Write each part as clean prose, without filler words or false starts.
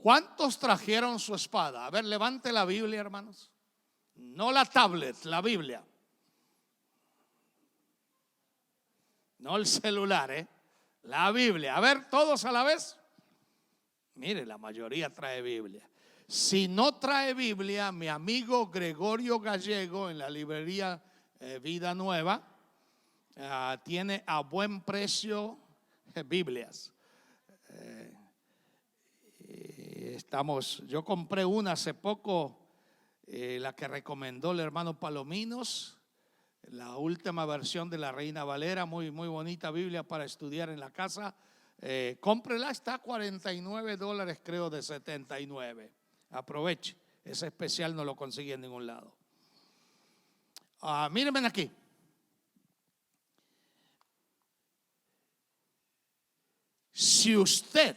¿Cuántos trajeron su espada? A ver, levante la Biblia, hermanos. No la tablet, la Biblia. No el celular, la Biblia. A ver, todos a la vez. Mire, la mayoría trae Biblia. Si no trae Biblia, mi amigo Gregorio Gallego en la librería Vida Nueva tiene a buen precio Biblias. Yo compré una hace poco, la que recomendó el hermano Palominos, la última versión de la Reina Valera, muy bonita Biblia para estudiar en la casa. Cómprela, está a $49, creo, de 79. Aproveche, ese especial no lo consigue en ningún lado. Mírenme aquí. Si usted,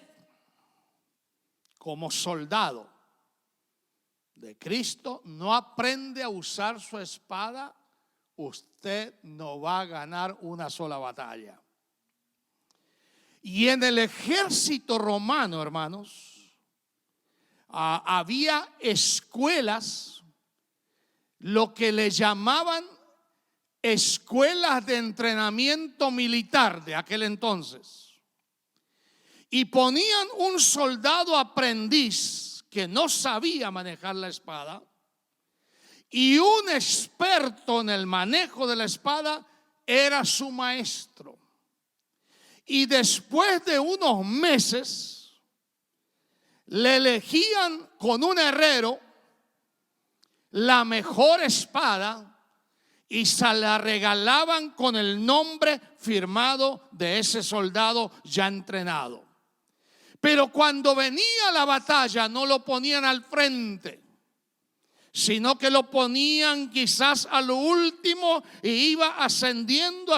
como soldado de Cristo, no aprende a usar su espada, usted no va a ganar una sola batalla. Y en el ejército romano, hermanos, había escuelas, lo que le llamaban escuelas de entrenamiento militar de aquel entonces. Y ponían un soldado aprendiz que no sabía manejar la espada y un experto en el manejo de la espada era su maestro. Y después de unos meses le elegían con un herrero la mejor espada y se la regalaban con el nombre firmado de ese soldado ya entrenado. Pero cuando venía la batalla no lo ponían al frente, sino que lo ponían quizás a lo último y iba ascendiendo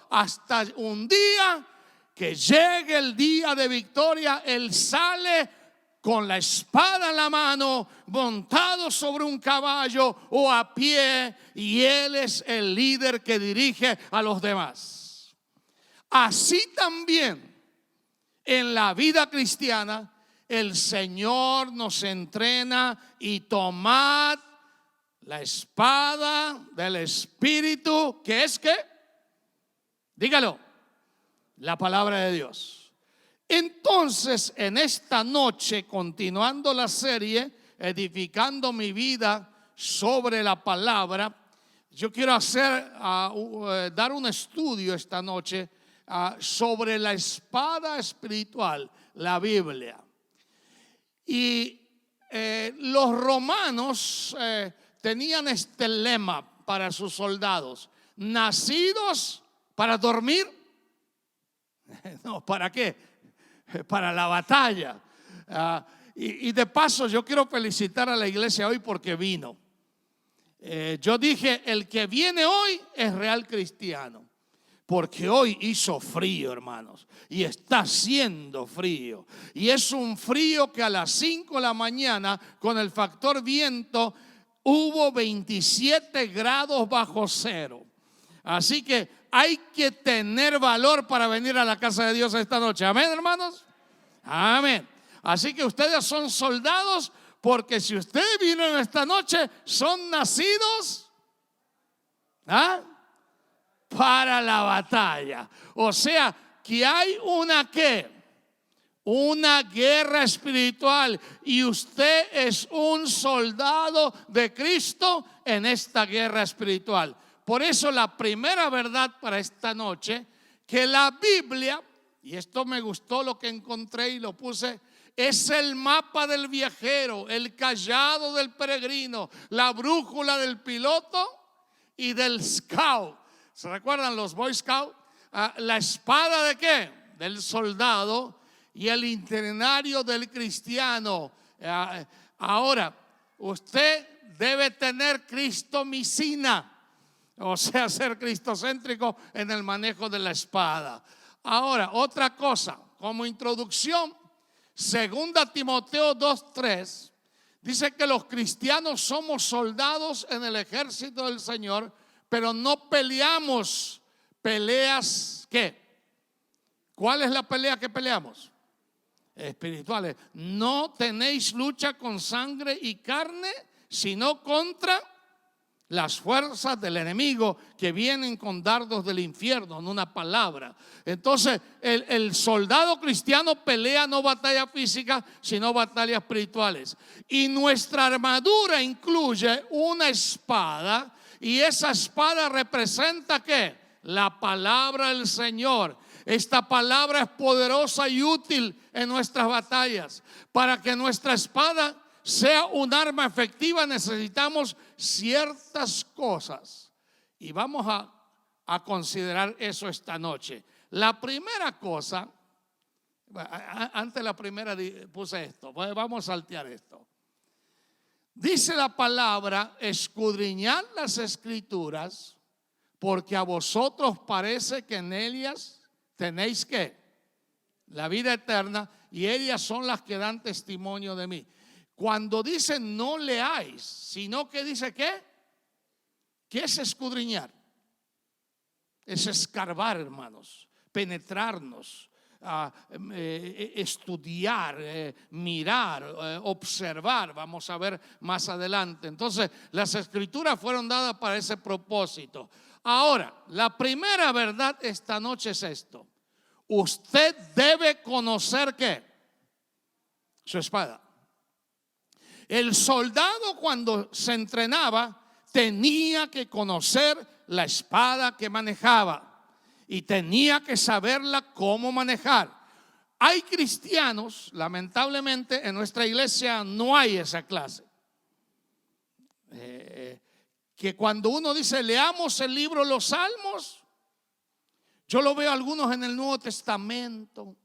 hasta un día que llegue el día de victoria. Él sale con la espada en la mano, montado sobre un caballo o a pie, y él es el líder que dirige a los demás. Así también en la vida cristiana, el Señor nos entrena y tomad la espada del Espíritu, que es ¿qué? Dígalo, la palabra de Dios. Entonces, en esta noche, continuando la serie, edificando mi vida sobre la palabra, yo quiero dar un estudio esta noche sobre la espada espiritual, la Biblia. Y los romanos tenían este lema para sus soldados: nacidos para dormir. No, ¿para qué? Para la batalla. Y de paso yo quiero felicitar a la iglesia hoy porque vino. Yo dije, el que viene hoy es real cristiano. Porque hoy hizo frío, hermanos, y está haciendo frío. Y es un frío que a las 5 de la mañana, con el factor viento, hubo 27 grados bajo cero. Así que hay que tener valor para venir a la casa de Dios esta noche. Amén, hermanos. Amén. Así que ustedes son soldados, porque si ustedes vienen esta noche, son nacidos para la batalla. O sea, que hay una guerra espiritual, y usted es un soldado de Cristo en esta guerra espiritual. Por eso la primera verdad para esta noche, que la Biblia, y esto me gustó lo que encontré y lo puse, es el mapa del viajero, el cayado del peregrino, la brújula del piloto y del scout. ¿Se recuerdan los Boy Scouts? La espada ¿de qué? Del soldado, y el itinerario del cristiano. Ahora, usted debe tener cristomicina, o sea, ser cristocéntrico en el manejo de la espada. Ahora, otra cosa, como introducción, 2 Timoteo 2:3 dice que los cristianos somos soldados en el ejército del Señor, pero no peleamos peleas ¿qué? ¿Cuál es la pelea que peleamos? espirituales. No tenéis lucha con sangre y carne, sino contra las fuerzas del enemigo que vienen con dardos del infierno, en una palabra. Entonces el soldado cristiano pelea no batalla física, sino batallas espirituales. Y nuestra armadura incluye una espada, y esa espada representa ¿qué? La palabra del Señor. Esta palabra es poderosa y útil en nuestras batallas. Para que nuestra espada sea un arma efectiva, necesitamos ciertas cosas. Y vamos a considerar eso esta noche. La primera cosa, antes la primera puse esto, vamos a saltear esto. Dice la palabra: escudriñad las escrituras, porque a vosotros parece que en ellas tenéis ¿qué? La vida eterna, y ellas son las que dan testimonio de mí. Cuando dice no leáis, sino que dice ¿qué? ¿Qué es escudriñar? Es escarbar, hermanos, penetrarnos, estudiar, mirar, observar. Vamos a ver más adelante. Entonces, las escrituras fueron dadas para ese propósito. Ahora, la primera verdad esta noche es esto: usted debe conocer ¿qué? Su espada. El soldado, cuando se entrenaba, tenía que conocer la espada que manejaba y tenía que saberla cómo manejar. Hay cristianos, lamentablemente en nuestra iglesia no hay esa clase, que cuando uno dice leamos el libro Los Salmos, yo lo veo algunos en el Nuevo Testamento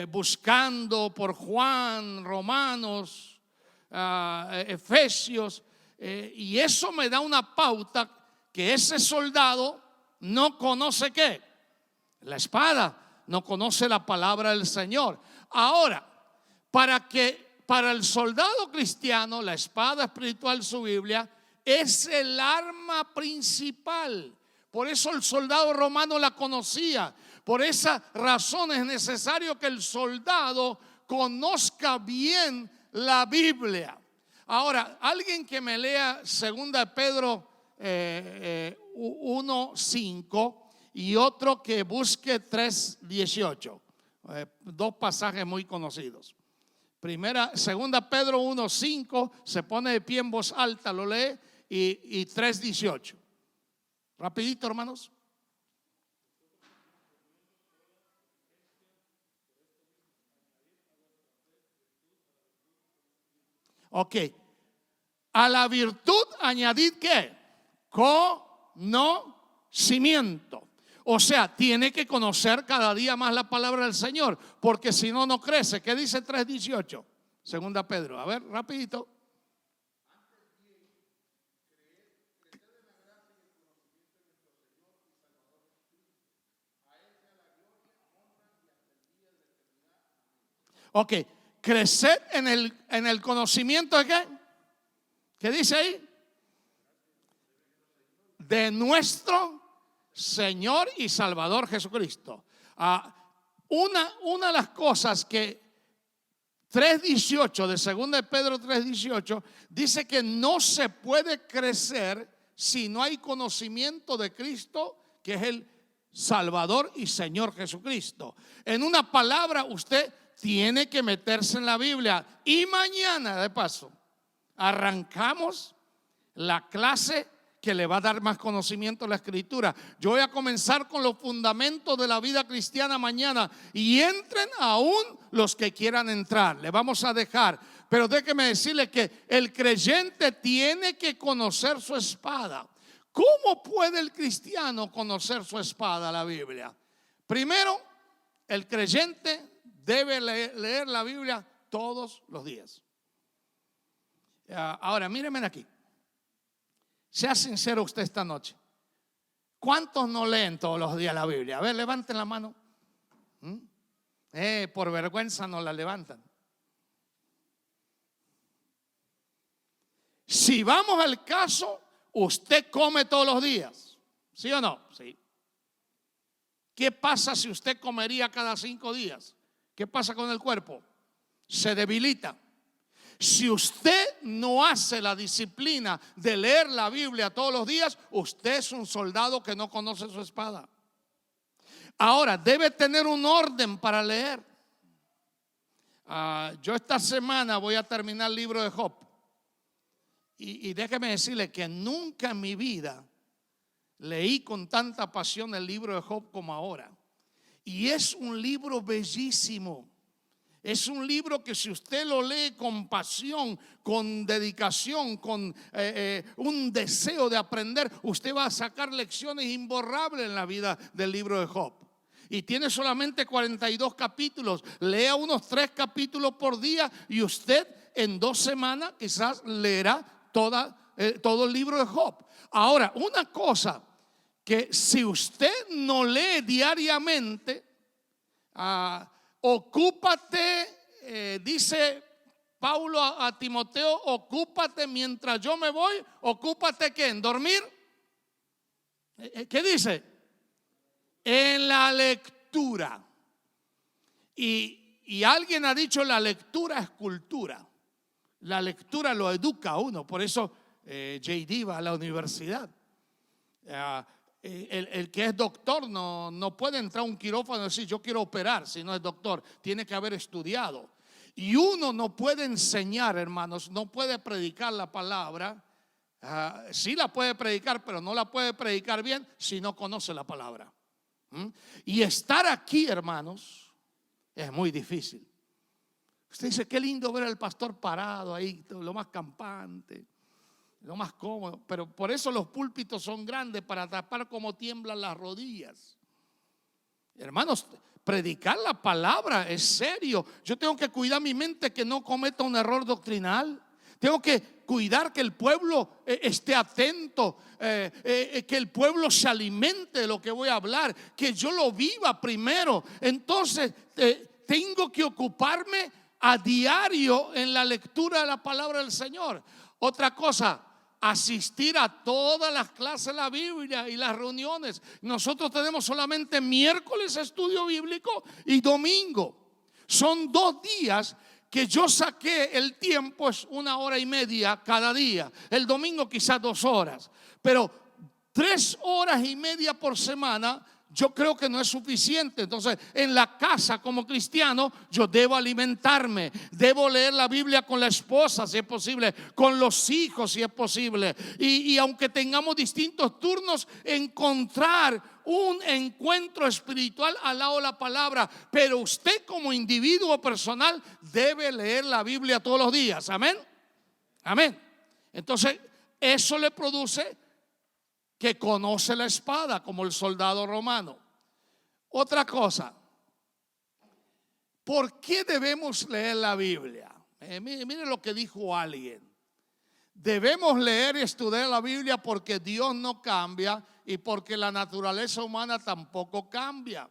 buscando por Juan, Romanos, Efesios, y eso me da una pauta que ese soldado no conoce ¿qué? La espada, no conoce la palabra del Señor. Ahora, para el soldado cristiano, la espada espiritual, su Biblia, es el arma principal. Por eso el soldado romano la conocía. Por esa razón es necesario que el soldado conozca bien la Biblia. Ahora, alguien que me lea 2 Pedro 1:5 y otro que busque 3:18, dos pasajes muy conocidos. Primera, 2 Pedro 1:5, se pone de pie en voz alta, lo lee, y 3:18. Rapidito, hermanos. Ok. A la virtud añadid ¿qué? Conocimiento. O sea, tiene que conocer cada día más la palabra del Señor, porque si no, no crece. ¿Qué dice 3:18? 2 Pedro. A ver, rapidito. Ok. Crecer en el conocimiento de ¿qué? ¿Qué dice ahí? De nuestro Señor y Salvador Jesucristo. Una de las cosas que 3:18 de 2 Pedro 3:18 dice que no se puede crecer si no hay conocimiento de Cristo, que es el Salvador y Señor Jesucristo. En una palabra, usted tiene que meterse en la Biblia. Y mañana, de paso, arrancamos la clase que le va a dar más conocimiento a la Escritura. Yo voy a comenzar con los fundamentos de la vida cristiana mañana, y entren aún los que quieran entrar. Le vamos a dejar, pero déjeme decirle que el creyente tiene que conocer su espada. ¿Cómo puede el cristiano conocer su espada, la Biblia? Primero, el creyente debe leer la Biblia todos los días. Ahora, míreme aquí. Sea sincero usted esta noche. ¿Cuántos no leen todos los días la Biblia? A ver, levanten la mano. Por vergüenza no la levantan. Si vamos al caso, usted come todos los días, ¿sí o no? Sí. ¿Qué pasa si usted comería cada 5 días? ¿qué pasa con el cuerpo? Se debilita. Si usted no hace la disciplina de leer la Biblia todos los días, usted es un soldado que no conoce su espada. Ahora, debe tener un orden para leer. Yo esta semana voy a terminar el libro de Job. Y déjeme decirle que nunca en mi vida leí con tanta pasión el libro de Job como ahora. Y es un libro bellísimo. Es un libro que si usted lo lee con pasión, con dedicación, con un deseo de aprender, usted va a sacar lecciones imborrables en la vida del libro de Job. Y tiene solamente 42 capítulos. Lea unos 3 capítulos por día y usted en 2 semanas quizás leerá todo el libro de Job. Ahora, una cosa que si usted no lee diariamente, ocúpate, dice Pablo a Timoteo, ocúpate mientras yo me voy. Ocúpate ¿qué? ¿En dormir? ¿Qué dice? En la lectura. Y alguien ha dicho la lectura es cultura. La lectura lo educa a uno. Por eso JD va a la universidad. El que es doctor no puede entrar a un quirófano y decir yo quiero operar si no es doctor. Tiene que haber estudiado. Y uno no puede enseñar, hermanos, no puede predicar la palabra. Sí la puede predicar, pero no la puede predicar bien si no conoce la palabra. Y estar aquí, hermanos, es muy difícil. Usted dice, qué lindo ver al pastor parado ahí, lo más campante, lo más cómodo. Pero por eso los púlpitos son grandes, para tapar como tiemblan las rodillas. Hermanos, predicar la palabra es serio. Yo tengo que cuidar mi mente que no cometa un error doctrinal. Tengo que cuidar que el pueblo esté atento, que el pueblo se alimente de lo que voy a hablar, que yo lo viva primero. Entonces tengo que ocuparme a diario en la lectura de la palabra del Señor. Otra cosa, asistir a todas las clases de la Biblia y las reuniones. Nosotros tenemos solamente miércoles estudio bíblico y domingo. Son 2 días que yo saqué el tiempo, es 1 hora y media cada día. El domingo quizás 2 horas, pero 3 horas y media por semana yo creo que no es suficiente. Entonces en la casa como cristiano yo debo alimentarme, debo leer la Biblia con la esposa si es posible, con los hijos si es posible, y aunque tengamos distintos turnos, encontrar un encuentro espiritual al lado de la palabra. Pero usted como individuo personal debe leer la Biblia todos los días. Amén. Amén. Entonces eso le produce que conoce la espada como el soldado romano. Otra cosa, ¿por qué debemos leer la Biblia? Mire lo que dijo alguien. Debemos leer y estudiar la Biblia porque Dios no cambia y porque la naturaleza humana tampoco cambia.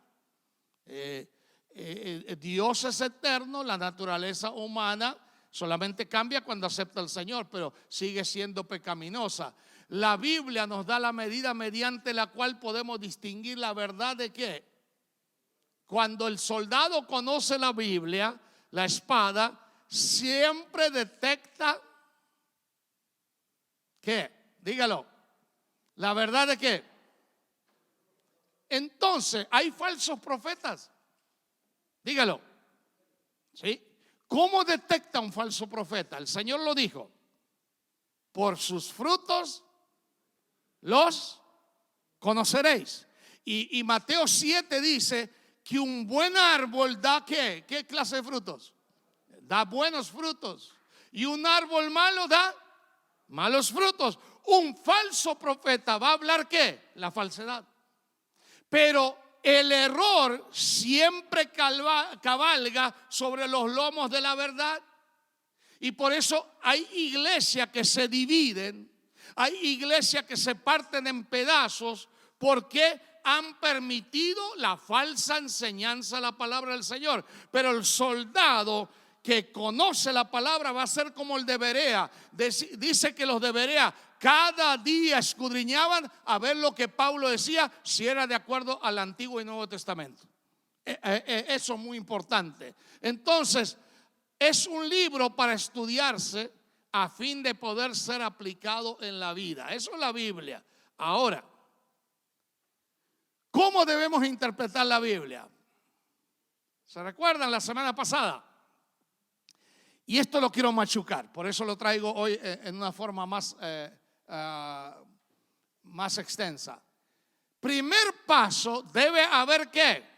Dios es eterno, la naturaleza humana solamente cambia cuando acepta al Señor, pero sigue siendo pecaminosa. La Biblia nos da la medida mediante la cual podemos distinguir la verdad de qué. Cuando el soldado conoce la Biblia, la espada siempre detecta ¿qué? Dígalo. ¿La verdad de qué? Entonces, hay falsos profetas. Dígalo. ¿Sí? ¿Cómo detecta un falso profeta? El Señor lo dijo. Por sus frutos los conoceréis. Y Mateo 7 dice que un buen árbol da ¿qué? ¿Qué clase de frutos? Da buenos frutos. Y un árbol malo da malos frutos. Un falso profeta va a hablar ¿qué? La falsedad. Pero el error siempre cabalga sobre los lomos de la verdad. Y por eso hay iglesias que se dividen, hay iglesias que se parten en pedazos porque han permitido la falsa enseñanza de la palabra del Señor. Pero el soldado que conoce la palabra va a ser como el de Berea. Dice que los de Berea cada día escudriñaban a ver lo que Pablo decía, si era de acuerdo al Antiguo y Nuevo Testamento. Eso es muy importante. Entonces, es un libro para estudiarse a fin de poder ser aplicado en la vida. Eso es la Biblia. Ahora, ¿cómo debemos interpretar la Biblia? ¿Se recuerdan la semana pasada? Y esto lo quiero machucar, por eso lo traigo hoy en una forma más extensa. Primer paso, debe haber ¿qué?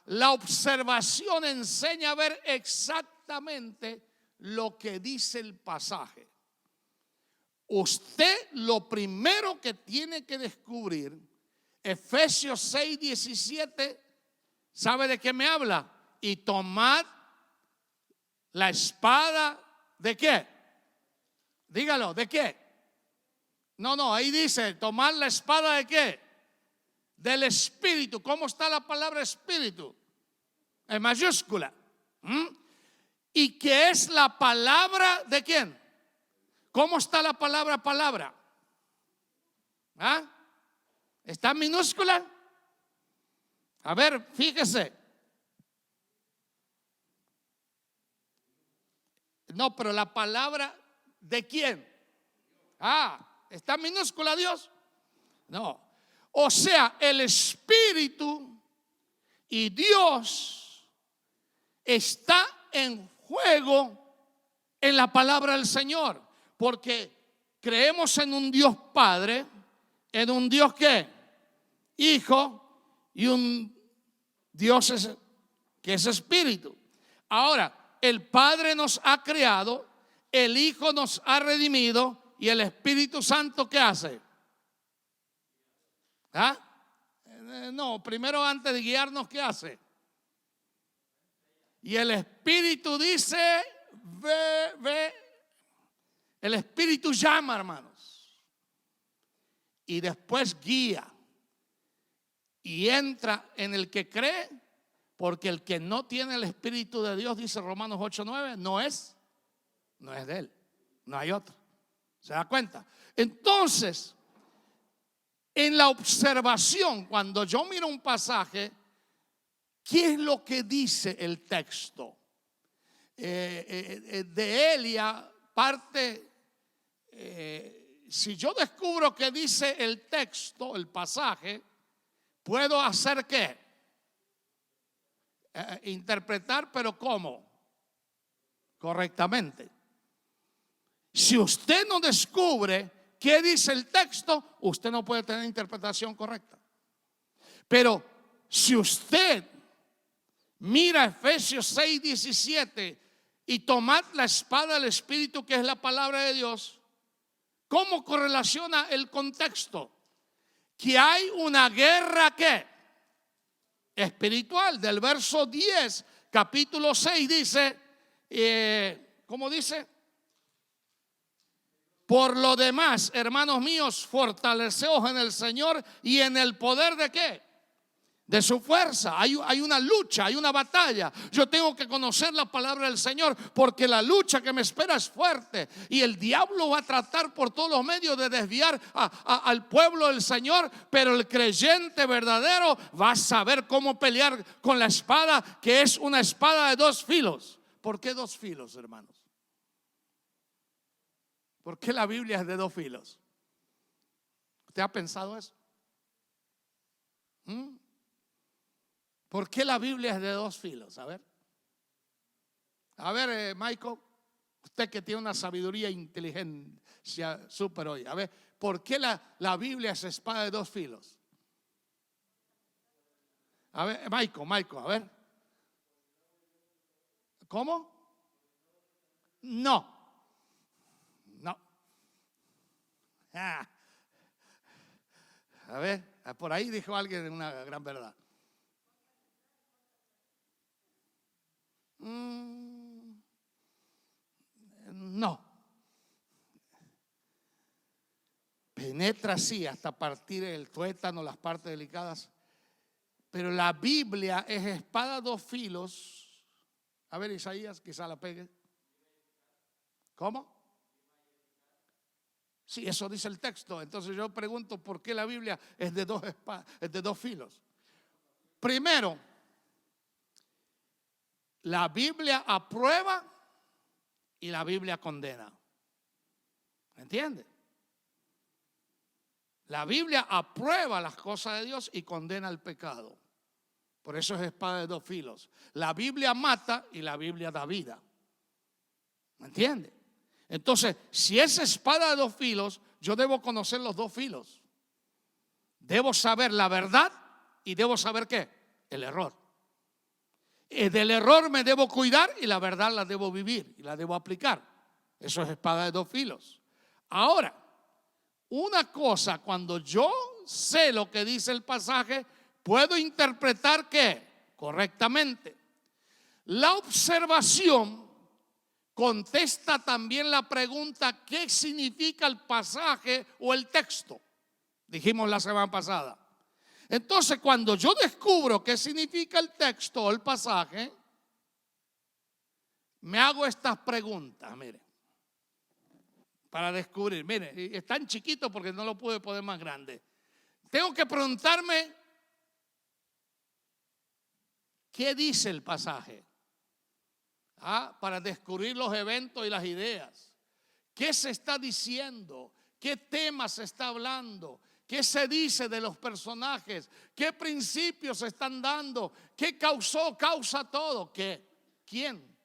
La observación enseña a ver exactamente lo que dice el pasaje. Usted lo primero que tiene que descubrir, Efesios 6:17, ¿sabe de qué me habla? Y tomad la espada, ¿de qué? Dígalo, ¿de qué? No, ahí dice, tomad la espada ¿de qué? Del Espíritu. ¿Cómo está la palabra Espíritu? En mayúscula. ¿Y qué es la palabra de quién? ¿Cómo está la palabra palabra? ¿Está en minúscula? A ver, fíjese. No, pero la palabra ¿de quién? ¿Está en minúscula Dios? No. O sea, el Espíritu y Dios está en juego en la palabra del Señor, porque creemos en un Dios Padre, en un Dios ¿qué? Hijo, y un Dios que es Espíritu. Ahora, el Padre nos ha creado, el Hijo nos ha redimido y el Espíritu Santo ¿qué hace? No, primero antes de guiarnos ¿qué hace? Y el Espíritu dice, ve. El Espíritu llama, hermanos. Y después guía. Y entra en el que cree, porque el que no tiene el Espíritu de Dios, dice Romanos 8:9, no es de él. No hay otro. ¿Se da cuenta? Entonces, en la observación, cuando yo miro un pasaje, ¿qué es lo que dice el texto? De Elia parte, si yo descubro que dice el texto, el pasaje, ¿puedo hacer qué? Interpretar, pero ¿cómo? Correctamente. Si usted no descubre qué dice el texto, usted no puede tener interpretación correcta. Pero si usted mira Efesios 6:17 y tomad la espada del Espíritu, que es la palabra de Dios, ¿cómo correlaciona el contexto? Que hay una guerra ¿qué? Espiritual. Del verso 10, capítulo 6 dice, ¿cómo dice? Por lo demás, hermanos míos, fortaleceos en el Señor y en el poder de ¿qué? De su fuerza. Hay una lucha, hay una batalla. Yo tengo que conocer la palabra del Señor, porque la lucha que me espera es fuerte. Y el diablo va a tratar por todos los medios de desviar al pueblo del Señor. Pero el creyente verdadero va a saber cómo pelear con la espada, que es una espada de dos filos. ¿Por qué dos filos, hermanos? ¿Por qué la Biblia es de dos filos? ¿Usted ha pensado eso? ¿Por qué la Biblia es de dos filos? A ver, Michael, usted que tiene una sabiduría, inteligencia súper hoy. A ver, ¿por qué la Biblia es espada de dos filos? A ver, Michael, a ver. ¿Cómo? No. A ver, por ahí dijo alguien una gran verdad. No. Penetra sí hasta partir el tuétano, las partes delicadas. Pero la Biblia es espada dos filos. A ver, Isaías, quizá la pegue. ¿Cómo? Sí, eso dice el texto. Entonces yo pregunto, ¿por qué la Biblia es de dos filos? Primero, la Biblia aprueba y la Biblia condena. ¿Me entiende? La Biblia aprueba las cosas de Dios y condena el pecado. Por eso es espada de dos filos. La Biblia mata y la Biblia da vida. ¿Me entiende? Entonces, si es espada de dos filos, yo debo conocer los dos filos. Debo saber la verdad y debo saber ¿qué? El error. Del error me debo cuidar y la verdad la debo vivir y la debo aplicar. Eso es espada de dos filos. Ahora, una cosa, cuando yo sé lo que dice el pasaje, puedo interpretar ¿qué? Correctamente. La observación contesta también la pregunta: ¿qué significa el pasaje o el texto? Dijimos la semana pasada. Entonces, cuando yo descubro qué significa el texto o el pasaje, me hago estas preguntas, mire, para descubrir. Mire, es tan chiquito porque no lo pude poner más grande. Tengo que preguntarme, ¿qué dice el pasaje? Para descubrir los eventos y las ideas. ¿Qué se está diciendo? ¿Qué tema se está hablando? ¿Qué se dice de los personajes? ¿Qué principios se están dando? ¿Qué causa todo? ¿Qué? ¿Quién?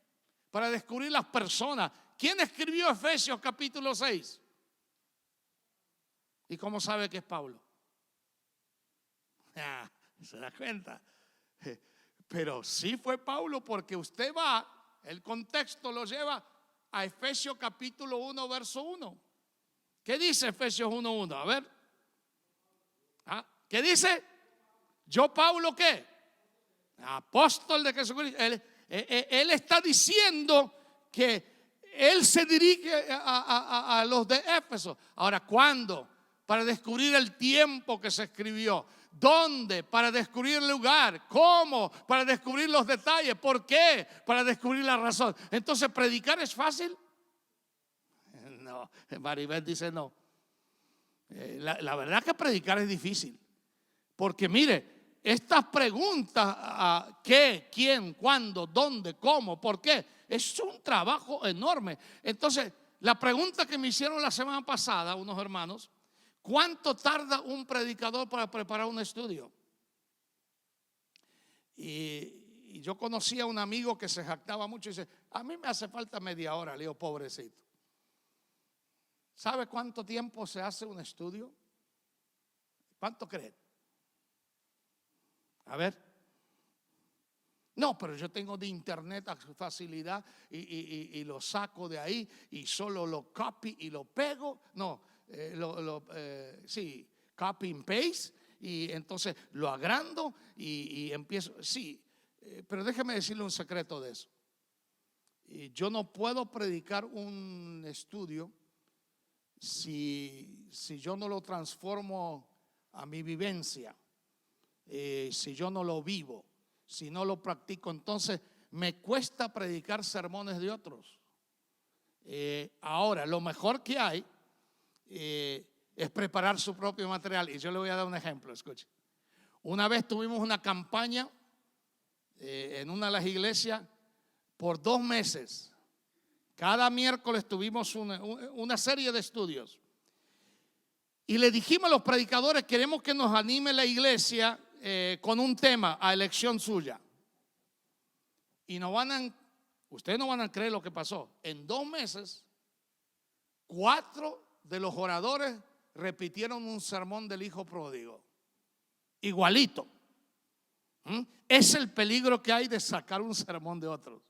Para descubrir las personas. ¿Quién escribió Efesios capítulo 6? ¿Y cómo sabe que es Pablo? ¿Se da cuenta? Pero sí fue Pablo, porque usted va, el contexto lo lleva a Efesios capítulo 1, verso 1. ¿Qué dice Efesios 1:1? A ver. ¿Qué dice? Yo, Pablo, ¿qué? Apóstol de Jesucristo. Él está diciendo que él se dirige a los de Éfeso. Ahora, ¿cuándo? Para descubrir el tiempo que se escribió. ¿Dónde? Para descubrir el lugar. ¿Cómo? Para descubrir los detalles. ¿Por qué? Para descubrir la razón. Entonces, ¿predicar es fácil? No, Maribel dice no. La verdad que predicar es difícil. Porque mire, estas preguntas, ¿qué, quién, cuándo, dónde, cómo, por qué? Es un trabajo enorme. Entonces, la pregunta que me hicieron la semana pasada unos hermanos: ¿cuánto tarda un predicador para preparar un estudio? Y yo conocí a un amigo que se jactaba mucho y dice: a mí me hace falta media hora. Le digo: pobrecito. ¿Sabe cuánto tiempo se hace un estudio? ¿Cuánto creen? A ver. No, pero yo tengo de internet a facilidad y lo saco de ahí y solo lo copy y lo pego. No, sí, copy and paste, y entonces lo agrando y empiezo. Sí, pero déjeme decirle un secreto de eso. Yo no puedo predicar un estudio si yo no lo transformo a mi vivencia, si yo no lo vivo, si no lo practico. Entonces me cuesta predicar sermones de otros. Ahora, lo mejor que hay es preparar su propio material. Y yo le voy a dar un ejemplo, escuche. Una vez tuvimos una campaña en una de las iglesias por 2 meses. Cada miércoles tuvimos una serie de estudios. Y le dijimos a los predicadores: queremos que nos anime la iglesia con un tema a elección suya. Y ustedes no van a creer lo que pasó. En 2 meses, 4 de los oradores repitieron un sermón del hijo pródigo. Igualito. Es el peligro que hay de sacar un sermón de otros.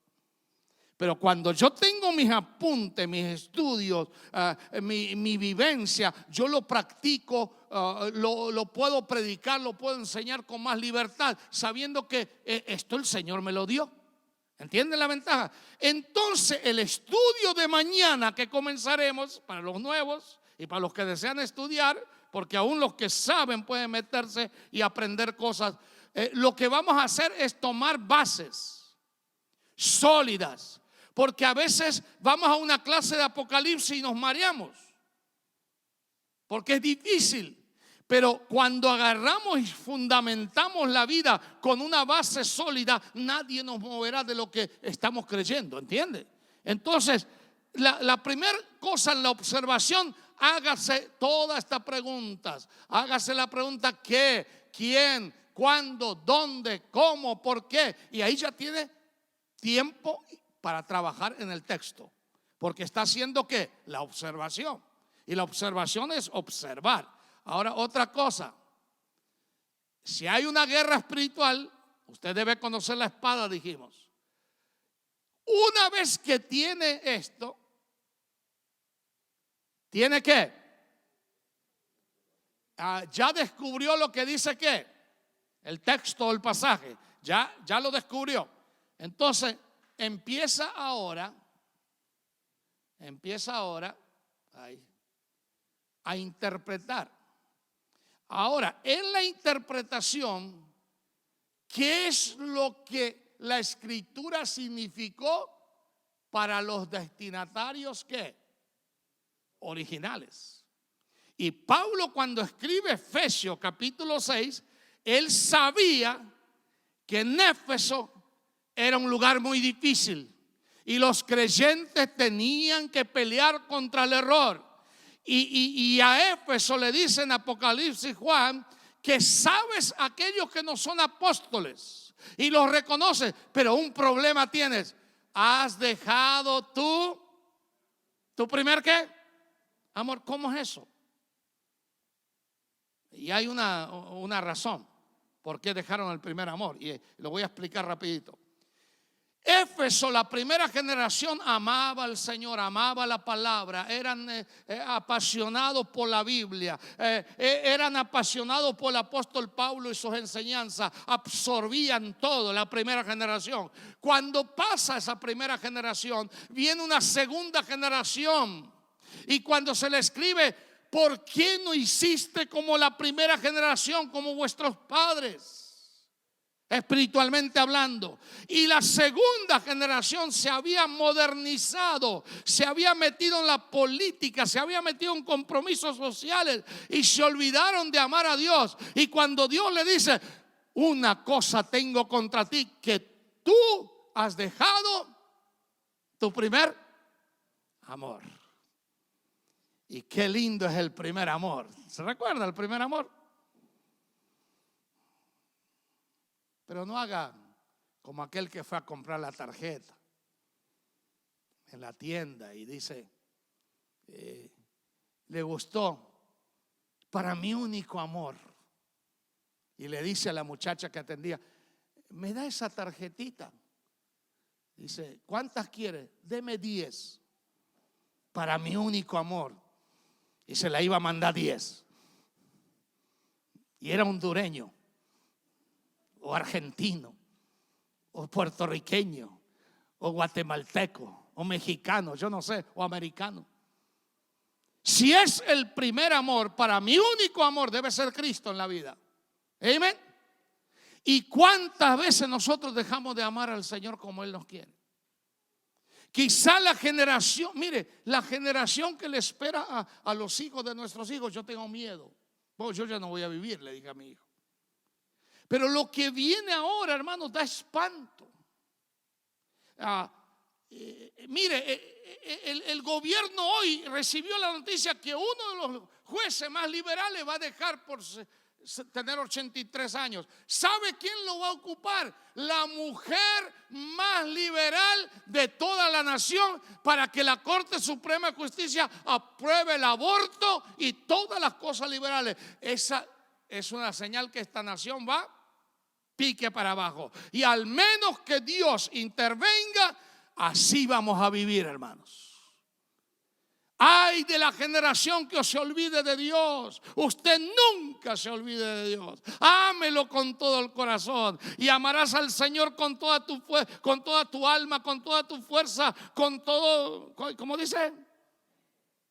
Pero cuando yo tengo mis apuntes, mis estudios, mi vivencia, yo lo practico, lo puedo predicar, lo puedo enseñar con más libertad, sabiendo que esto el Señor me lo dio. ¿Entienden la ventaja? Entonces, el estudio de mañana que comenzaremos, para los nuevos y para los que desean estudiar, porque aún los que saben pueden meterse y aprender cosas, lo que vamos a hacer es tomar bases sólidas. Porque a veces vamos a una clase de Apocalipsis y nos mareamos, porque es difícil. Pero cuando agarramos y fundamentamos la vida con una base sólida, nadie nos moverá de lo que estamos creyendo, ¿entiende? Entonces, la primera cosa en la observación, hágase todas estas preguntas. Hágase la pregunta: ¿qué? ¿Quién? ¿Cuándo? ¿Dónde? ¿Cómo? ¿Por qué? Y ahí ya tiene tiempo para trabajar en el texto, porque está haciendo ¿qué? La observación. Y la observación es observar. Ahora, otra cosa: si hay una guerra espiritual, usted debe conocer la espada, dijimos. Una vez que tiene esto, tiene que ya descubrió lo que dice que el texto o el pasaje, ya lo descubrió. Entonces empieza ahora a interpretar. Ahora, en la interpretación, ¿qué es lo que la escritura significó para los destinatarios ¿qué? Originales? Y Pablo, cuando escribe Efesios capítulo 6, él sabía que en Éfeso era un lugar muy difícil y los creyentes tenían que pelear contra el error. Y a Éfeso le dice en Apocalipsis Juan que sabes aquellos que no son apóstoles y los reconoces, pero un problema tienes: has dejado tu primer ¿qué? Amor. ¿Cómo es eso? Y hay una razón por qué dejaron el primer amor, y lo voy a explicar rapidito. Éfeso, la primera generación, amaba al Señor, amaba la palabra, eran apasionados por la Biblia, eran apasionados por el apóstol Pablo y sus enseñanzas, absorbían todo, la primera generación. Cuando pasa esa primera generación, viene una segunda generación, y cuando se le escribe: ¿por qué no hiciste como la primera generación, como vuestros padres? Espiritualmente hablando. Y la segunda generación se había modernizado, se había metido en la política, se había metido en compromisos sociales y se olvidaron de amar a Dios. Y cuando Dios le dice: una cosa tengo contra ti, que tú has dejado tu primer amor. Y qué lindo es el primer amor. ¿Se recuerda el primer amor? Pero no haga como aquel que fue a comprar la tarjeta en la tienda y dice, le gustó, para mi único amor. Y le dice a la muchacha que atendía: me da esa tarjetita. Dice: ¿cuántas quiere? Deme 10 para mi único amor. Y se la iba a mandar 10. Y era hondureño, o argentino, o puertorriqueño, o guatemalteco, o mexicano, yo no sé, o americano. Si es el primer amor, para mi único amor debe ser Cristo en la vida. Amén. ¿Y cuántas veces nosotros dejamos de amar al Señor como Él nos quiere? Quizá la generación, mire, la generación que le espera a los hijos de nuestros hijos, yo tengo miedo. Bueno, yo ya no voy a vivir, le dije a mi hijo. Pero lo que viene ahora, hermanos, da espanto. Mire, el gobierno hoy recibió la noticia que uno de los jueces más liberales va a dejar por tener 83 años. ¿Sabe quién lo va a ocupar? La mujer más liberal de toda la nación, para que la Corte Suprema de Justicia apruebe el aborto y todas las cosas liberales. Esa es una señal que esta nación va pique para abajo. Y al menos que Dios intervenga, así vamos a vivir, hermanos. Ay de la generación que se olvide de Dios. Usted nunca se olvide de Dios. Ámelo con todo el corazón. Y amarás al Señor con toda tu alma, con toda tu fuerza, con todo, ¿cómo dice?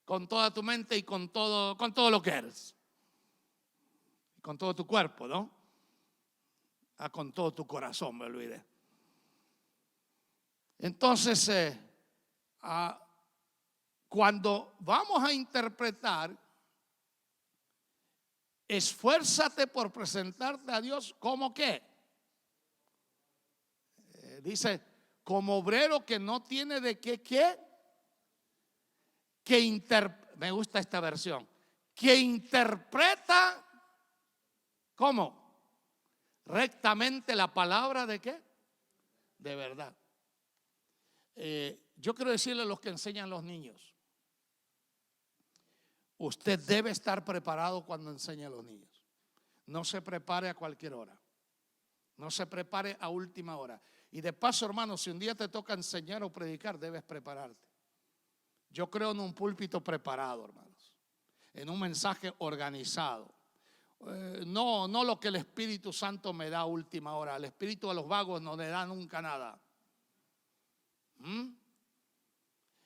Con toda tu mente y con todo lo que eres. Con todo tu cuerpo, ¿no? Con todo tu corazón, me olvidé. Entonces, cuando vamos a interpretar, esfuérzate por presentarte a Dios como qué. Dice, como obrero que no tiene de qué, me gusta esta versión, que interpreta, ¿cómo? Rectamente la palabra de qué, de verdad. Yo quiero decirle a los que enseñan los niños, usted debe estar preparado cuando enseña a los niños. No se prepare a cualquier hora, no se prepare a última hora. Y de paso, hermano, si un día te toca enseñar o predicar, debes prepararte. Yo creo en un púlpito preparado, hermanos, en un mensaje organizado. No lo que el Espíritu Santo me da a última hora. El espíritu a los vagos no le da nunca nada.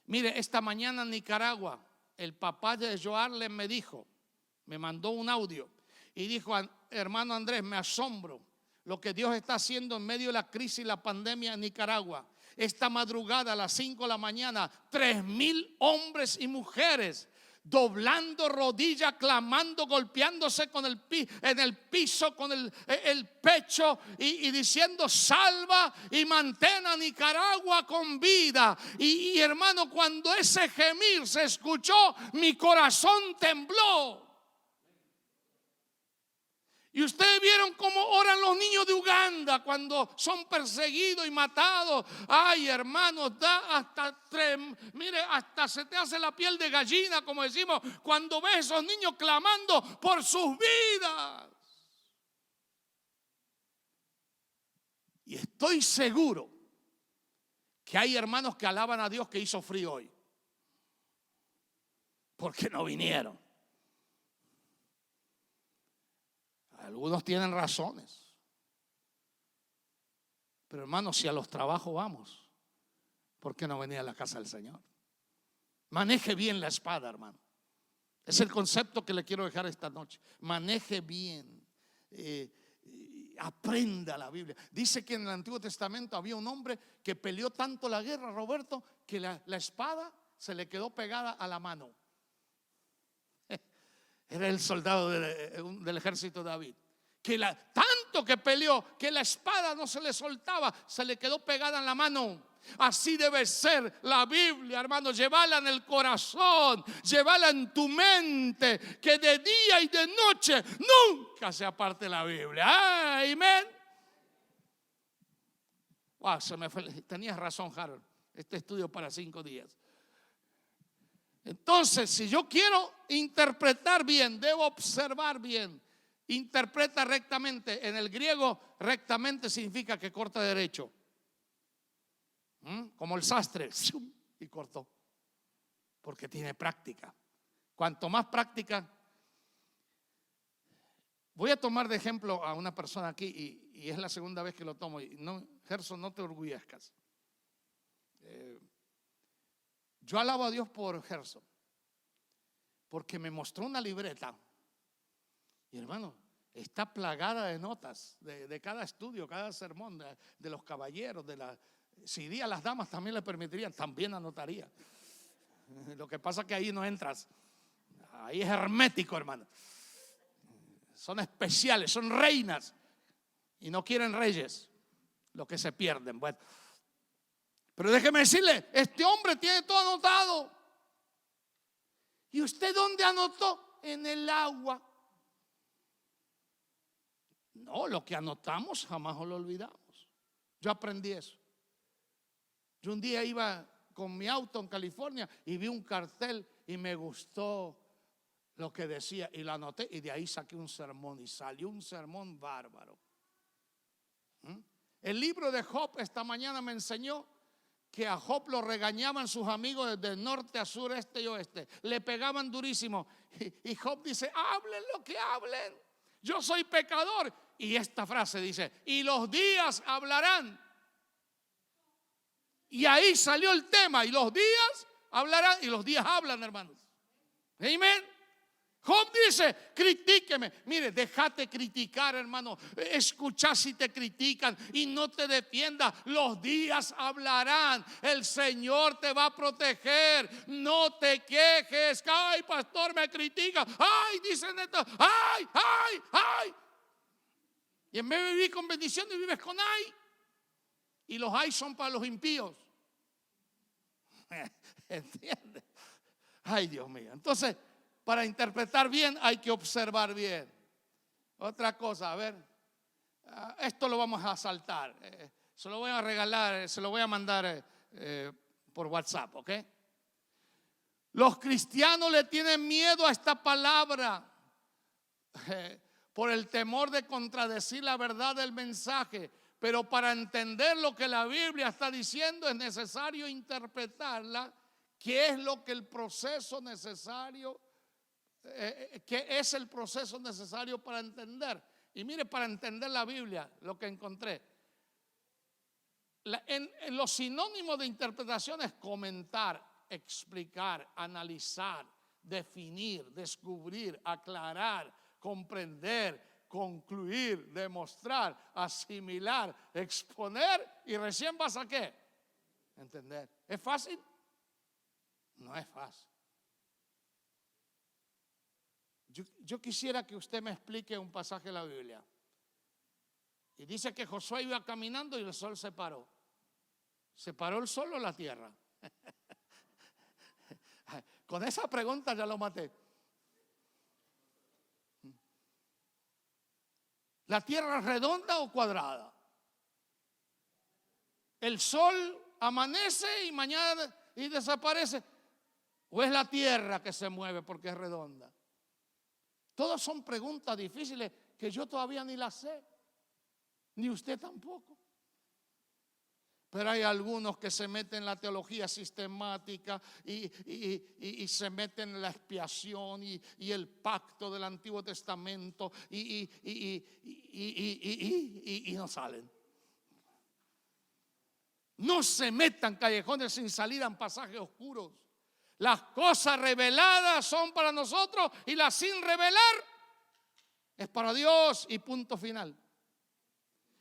Mire, esta mañana en Nicaragua, el papá de Joarlen me mandó un audio y dijo: hermano Andrés, me asombro lo que Dios está haciendo en medio de la crisis y la pandemia en Nicaragua. Esta madrugada a las 5 de la mañana, 3,000 hombres y mujeres doblando rodillas, clamando, golpeándose en el piso, con el pecho y diciendo: salva y mantén a Nicaragua con vida. Y hermano, cuando ese gemir se escuchó, mi corazón tembló. Y ustedes vieron cómo oran los niños de Uganda cuando son perseguidos y matados. Ay, hermanos, mire, hasta se te hace la piel de gallina, como decimos, cuando ves a esos niños clamando por sus vidas. Y estoy seguro que hay hermanos que alaban a Dios que hizo frío hoy, porque no vinieron. Algunos tienen razones. Pero hermanos, si a los trabajos vamos, ¿por qué no venir a la casa del Señor? Maneje bien la espada, hermano. Es el concepto que le quiero dejar esta noche. Maneje bien. Aprenda la Biblia. Dice que en el Antiguo Testamento había un hombre que peleó tanto la guerra, Roberto, que la espada se le quedó pegada a la mano. Era el soldado del ejército de David. Tanto que peleó que la espada no se le soltaba, se le quedó pegada en la mano. Así debe ser la Biblia, hermano. Llévala en el corazón, llévala en tu mente, que de día y de noche nunca se aparte la Biblia. Amén. Wow, se me fue. Tenías razón, Harold. Este estudio para 5 días. Entonces, si yo quiero interpretar bien, debo observar bien. Interpreta rectamente. En el griego, rectamente significa que corta derecho. Como el sastre, y cortó. Porque tiene práctica. Cuanto más práctica. Voy a tomar de ejemplo a una persona aquí, y es la segunda vez que lo tomo. Y no, Gerson, no te orgullezcas. Yo alabo a Dios por Gerson, porque me mostró una libreta. Y hermano, está plagada de notas de cada estudio, cada sermón, de los caballeros, si di a las damas también le permitirían, también anotaría. Lo que pasa es que ahí no entras. Ahí es hermético, hermano. Son especiales, son reinas y no quieren reyes, lo que se pierden. Bueno, pero déjeme decirle, este hombre tiene todo anotado. ¿Y usted dónde anotó? En el agua. No, lo que anotamos jamás lo olvidamos. Yo aprendí eso. Yo un día iba con mi auto en California y vi un cartel y me gustó lo que decía y lo anoté, y de ahí saqué un sermón y salió un sermón bárbaro. El libro de Job esta mañana me enseñó que a Job lo regañaban sus amigos desde norte a sur, este y oeste. Le pegaban durísimo. Y Job dice: hablen lo que hablen, yo soy pecador. Y esta frase dice: y los días hablarán. Y ahí salió el tema. Y los días hablarán. Y los días hablan, hermanos. Amén. Job dice, critíqueme. Mire, déjate criticar, hermano. Escucha si te critican y no te defiendas. Los días hablarán. El Señor te va a proteger. No te quejes. Ay, pastor, me critica. Ay, dicen esto. Ay, ay, ay. Y en vez de vivir con bendición, vives con ay. Y los ay son para los impíos. ¿Entiendes? Ay, Dios mío. Entonces, para interpretar bien hay que observar bien. Otra cosa, a ver, esto lo vamos a saltar. Se lo voy a regalar, se lo voy a mandar por WhatsApp, ¿ok? Los cristianos le tienen miedo a esta palabra por el temor de contradecir la verdad del mensaje. Pero para entender lo que la Biblia está diciendo es necesario interpretarla. ¿Qué es lo que el proceso necesario? ¿Qué es el proceso necesario para entender? Y mire, para entender la Biblia, lo que encontré. En los sinónimos de interpretación es comentar, explicar, analizar, definir, descubrir, aclarar, comprender, concluir, demostrar, asimilar, exponer y recién vas a ¿qué? Entender. ¿Es fácil? No es fácil. Yo quisiera que usted me explique un pasaje de la Biblia. Y dice que Josué iba caminando y el sol se paró. ¿Se paró el sol o la tierra? Con esa pregunta ya lo maté. ¿La tierra es redonda o cuadrada? ¿El sol amanece y mañana y desaparece? ¿O es la tierra que se mueve porque es redonda? Todas son preguntas difíciles que yo todavía ni las sé, ni usted tampoco. Pero hay algunos que se meten en la teología sistemática y se meten en la expiación y el pacto del Antiguo Testamento y no salen. No se metan callejones sin salida en pasajes oscuros. Las cosas reveladas son para nosotros y las sin revelar es para Dios y punto final.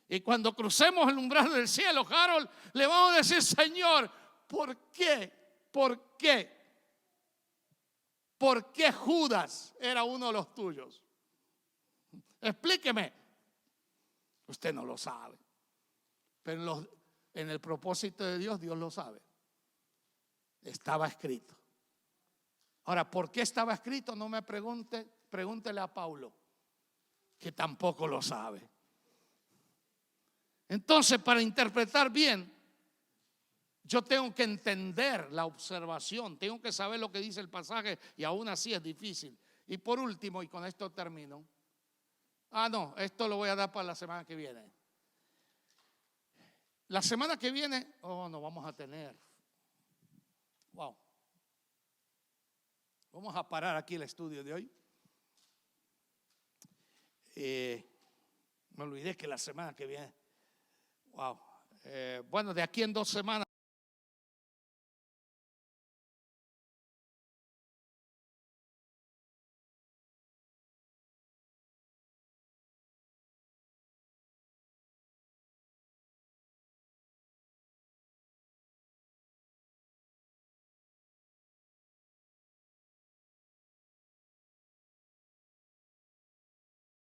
Y cuando crucemos el umbral del cielo, Harold, le vamos a decir, Señor, ¿por qué? ¿Por qué? ¿Por qué Judas era uno de los tuyos? Explíqueme. Usted no lo sabe. Pero en el propósito de Dios, Dios lo sabe. Estaba escrito. Ahora, ¿por qué estaba escrito? No me pregunte, pregúntele a Paulo, que tampoco lo sabe. Entonces, para interpretar bien, yo tengo que entender la observación, tengo que saber lo que dice el pasaje y aún así es difícil. Y por último, y con esto termino. No, esto lo voy a dar para la semana que viene. La semana que viene, no vamos a tener. Wow. Vamos a parar aquí el estudio de hoy. Me olvidé que la semana que viene. Wow. Bueno, de aquí en 2 semanas.